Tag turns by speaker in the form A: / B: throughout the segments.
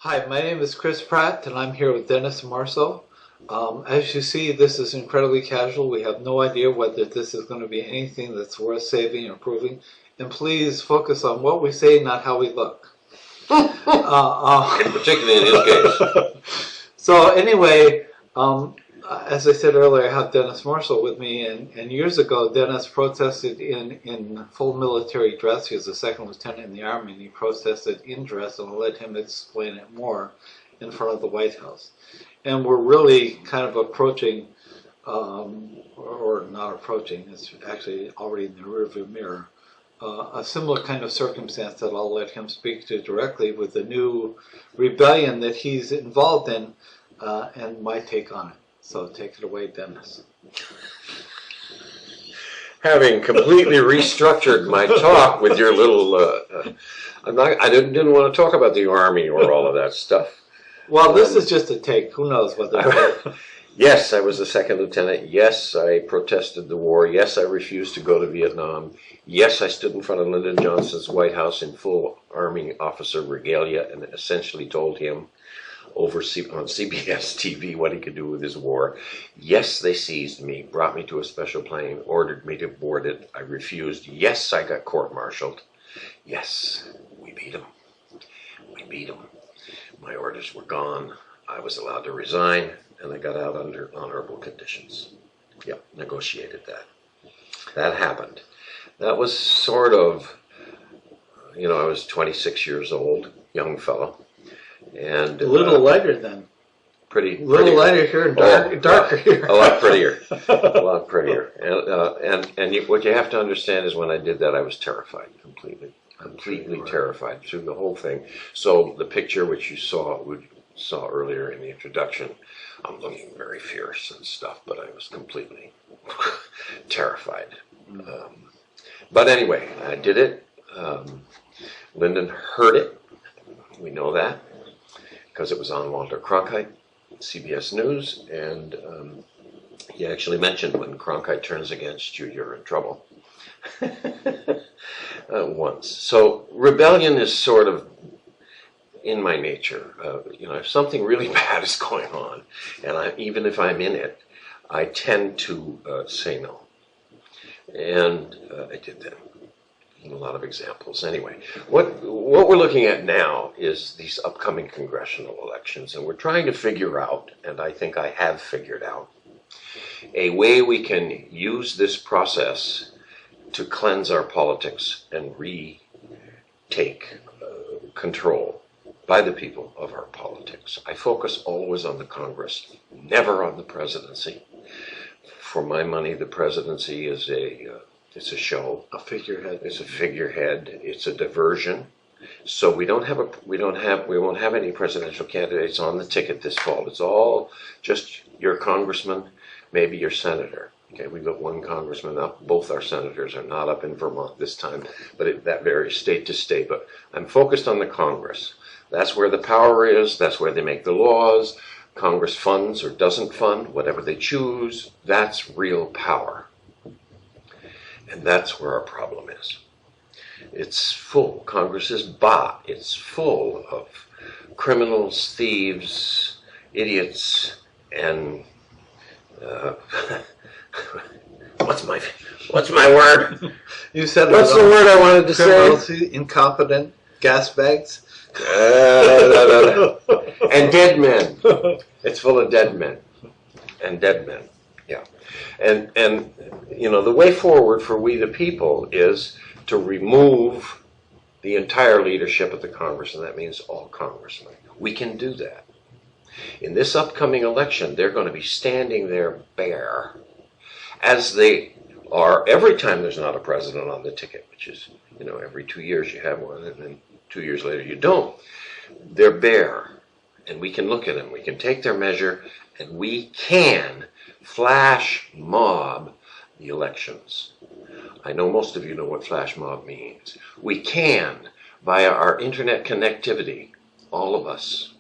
A: Hi, my name is Chris Pratt, and I'm here with Dennis Morrisseau. As you see, this is incredibly casual. We have no idea whether this is going to be anything that's worth saving or improving. And please focus on what we say, not how we look.
B: Particularly in his case.
A: So anyway, as I said earlier, I have Dennis Morrisseau with me, and years ago, Dennis protested in full military dress. He was a second lieutenant in the Army, and he protested in dress, and I'll let him explain it more in front of the White House. And we're really kind of approaching, or not approaching, it's actually already in the rearview mirror, a similar kind of circumstance that I'll let him speak to directly with the new rebellion that he's involved in, and my take on it. So take it away, Dennis.
B: Having completely restructured my talk with your little, I didn't want to talk about the Army or all of that stuff.
A: Well, this is just a take. Who knows what they're
B: Yes, I was a second lieutenant. Yes, I protested the war. Yes, I refused to go to Vietnam. Yes, I stood in front of Lyndon Johnson's White House in full Army officer regalia and essentially told him on CBS TV what he could do with his war. Yes, they seized me, brought me to a special plane, ordered me to board it. I refused. Yes, I got court-martialed. Yes, we beat him. We beat him. My orders were gone. I was allowed to resign, and I got out under honorable conditions. Yep, negotiated that. That happened. That was sort of, I was 26 years old, young fellow. And
A: a little lighter then.
B: Pretty
A: lighter here and darker here.
B: A lot prettier. A lot prettier. And what you have to understand is when I did that, I was terrified completely. Completely terrified through the whole thing. So the picture which you saw earlier in the introduction, I'm looking very fierce and stuff, but I was completely terrified. But anyway, I did it. Lyndon heard it. We know that because it was on Walter Cronkite, CBS News, and he actually mentioned when Cronkite turns against you, you're in trouble. Once. So rebellion is sort of in my nature. If something really bad is going on, and even if I'm in it, I tend to say no. And I did that. A lot of examples. Anyway, what we're looking at now is these upcoming congressional elections, and we're trying to figure out, and I think I have figured out, a way we can use this process to cleanse our politics and retake control by the people of our politics. I focus always on the Congress, never on the presidency. For my money, the presidency is it's a show,
A: a figurehead.
B: It's a figurehead. It's a diversion. So we won't have any presidential candidates on the ticket this fall. It's all just your congressman, maybe your senator. Okay, we've got one congressman up. Both our senators are not up in Vermont this time, but that varies state to state. But I'm focused on the Congress. That's where the power is. That's where they make the laws. Congress funds or doesn't fund, whatever they choose. That's real power. And that's where our problem is. It's full. Congress is bought. It's full of criminals, thieves, idiots, and what's my word?
A: You said
B: what's the word I wanted to
A: say? Incompetent gas bags.
B: No. And dead men. It's full of dead men. And dead men. Yeah. And the way forward for we the people is to remove the entire leadership of the Congress, and that means all congressmen. We can do that. In this upcoming election, they're going to be standing there bare, as they are every time there's not a president on the ticket, which is, every 2 years you have one, and then 2 years later you don't. They're bare, and we can look at them. We can take their measure, and we can flash mob the elections. I know most of you know what flash mob means. We can, via our internet connectivity, all of us,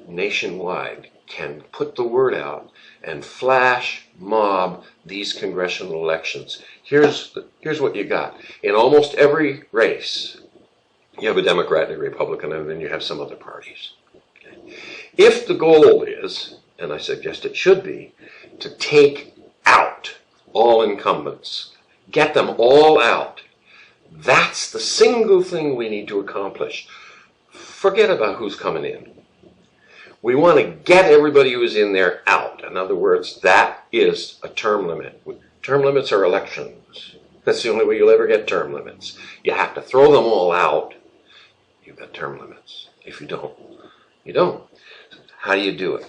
B: nationwide, can put the word out and flash mob these congressional elections. Here's what you got. In almost every race, You have a Democrat and a Republican, and then you have some other parties. Okay? If the goal is, and I suggest it should be, to take out all incumbents, get them all out, that's the single thing we need to accomplish. Forget about who's coming in. We want to get everybody who's in there out. In other words, that is a term limit. Term limits are elections. That's the only way you'll ever get term limits. You have to throw them all out. You've got term limits. If you don't, you don't. How do you do it?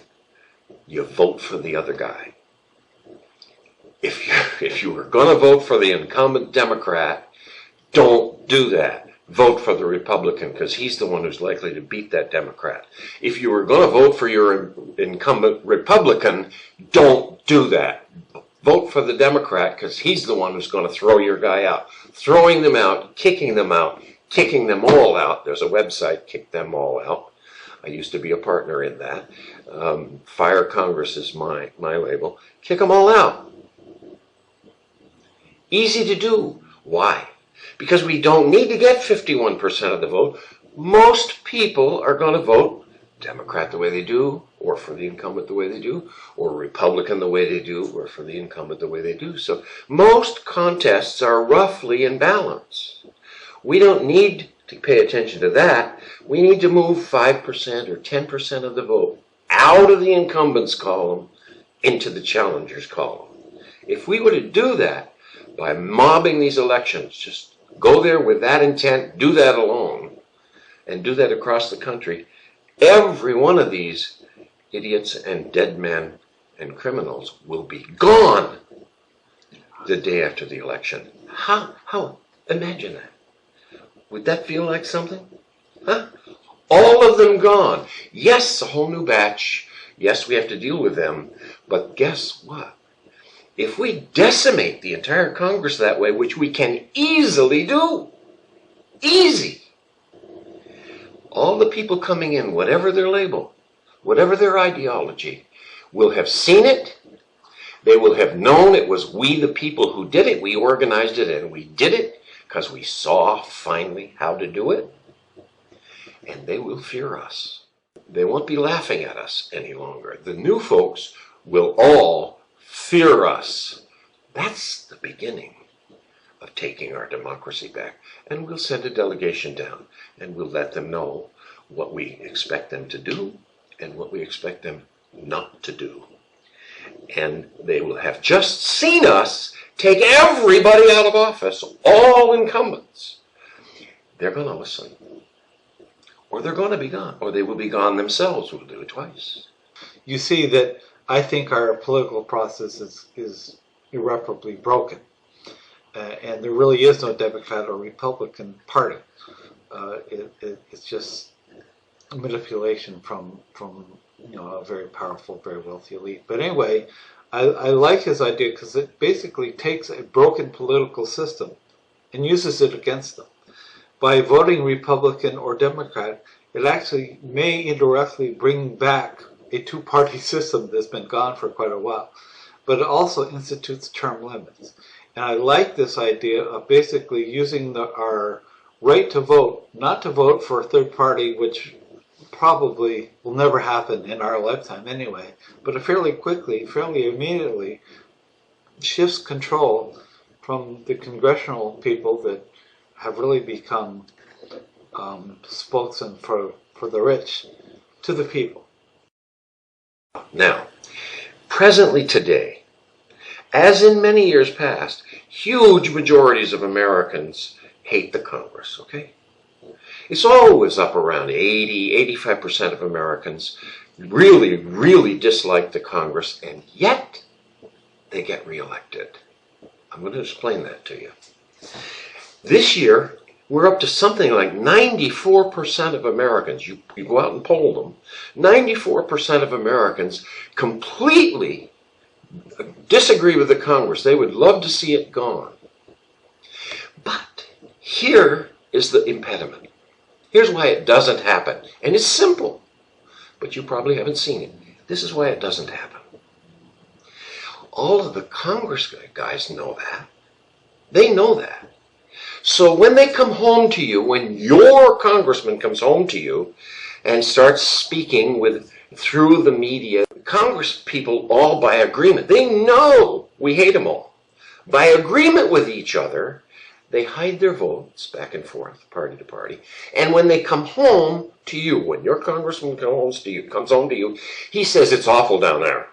B: You vote for the other guy. If you were going to vote for the incumbent Democrat, don't do that. Vote for the Republican, because he's the one who's likely to beat that Democrat. If you were going to vote for your incumbent Republican, don't do that. Vote for the Democrat, because he's the one who's going to throw your guy out. Throwing them out, kicking them all out. There's a website, Kick Them All Out. I used to be a partner in that. Fire Congress is my label. Kick them all out. Easy to do. Why? Because we don't need to get 51% of the vote. Most people are going to vote Democrat the way they do, or for the incumbent the way they do, or Republican the way they do, or for the incumbent the way they do. So most contests are roughly in balance. We don't need to pay attention to that. We need to move 5% or 10% of the vote out of the incumbents column into the challengers column. If we were to do that by mobbing these elections, just go there with that intent, do that alone, and do that across the country, every one of these idiots and dead men and criminals will be gone the day after the election. How? Imagine that. Would that feel like something? Huh? All of them gone. Yes, a whole new batch. Yes, we have to deal with them. But guess what? If we decimate the entire Congress that way, which we can easily do, easy, all the people coming in, whatever their label, whatever their ideology, will have seen it. They will have known it was we, the people, who did it. We organized it, and we did it because we saw finally how to do it. And they will fear us. They won't be laughing at us any longer. The new folks will all fear us. That's the beginning of taking our democracy back. And we'll send a delegation down, and we'll let them know what we expect them to do and what we expect them not to do. And they will have just seen us take everybody out of office, all incumbents. They're going to listen. Or they're going to be gone. Or they will be gone themselves. We'll do it twice.
A: You see that I think our political process is irreparably broken. And there really is no Democrat or Republican party. It's just a manipulation from a very powerful, very wealthy elite. But anyway, I like his idea because it basically takes a broken political system and uses it against them. By voting Republican or Democrat, it actually may indirectly bring back a two-party system that's been gone for quite a while. But it also institutes term limits. And I like this idea of basically using our right to vote, not to vote for a third party, which probably will never happen in our lifetime anyway, but it fairly quickly, fairly immediately shifts control from the congressional people that have really become spokesmen for the rich to the people.
B: Now, presently today, as in many years past, huge majorities of Americans hate the Congress, okay? It's always up around 85% of Americans really, really dislike the Congress, and yet they get reelected. I'm going to explain that to you. This year, we're up to something like 94% of Americans, you go out and poll them, 94% of Americans completely disagree with the Congress. They would love to see it gone. But here is the impediment. Here's why it doesn't happen. And it's simple, but you probably haven't seen it. This is why it doesn't happen. All of the Congress guys know that. They know that. So when they come home to you, when your congressman comes home to you and starts speaking through the media, Congress people all by agreement, they know we hate them all. By agreement with each other, they hide their votes back and forth, party to party. And when they come home to you, when your congressman comes home to you, he says it's awful down there.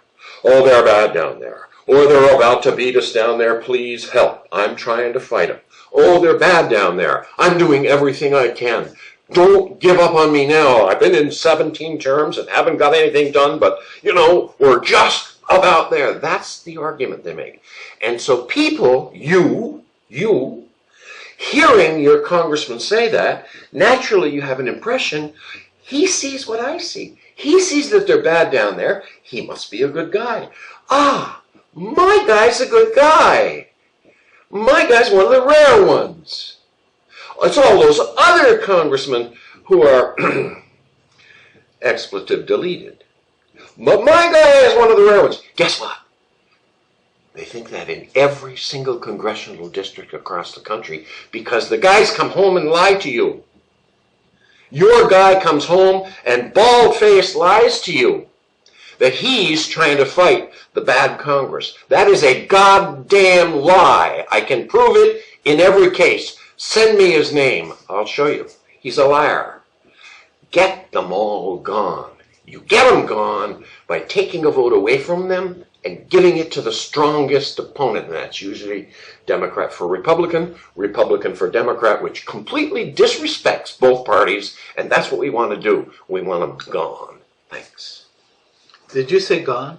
B: Oh, they're bad down there. Or they're about to beat us down there. Please help. I'm trying to fight them. Oh, they're bad down there. I'm doing everything I can. Don't give up on me now. I've been in 17 terms and haven't got anything done, but, we're just about there. That's the argument they make. And so people, you, hearing your congressman say that, naturally you have an impression, he sees what I see. He sees that they're bad down there. He must be a good guy. Ah, my guy's a good guy. My guy's one of the rare ones. It's all those other congressmen who are expletive deleted. But my guy is one of the rare ones. Guess what? They think that in every single congressional district across the country because the guys come home and lie to you. Your guy comes home and bald-faced lies to you that he's trying to fight the bad Congress. That is a goddamn lie. I can prove it in every case. Send me his name. I'll show you. He's a liar. Get them all gone. You get them gone by taking a vote away from them and giving it to the strongest opponent. And that's usually Democrat for Republican, Republican for Democrat, which completely disrespects both parties. And that's what we want to do. We want them gone. Thanks.
A: Did you say gone?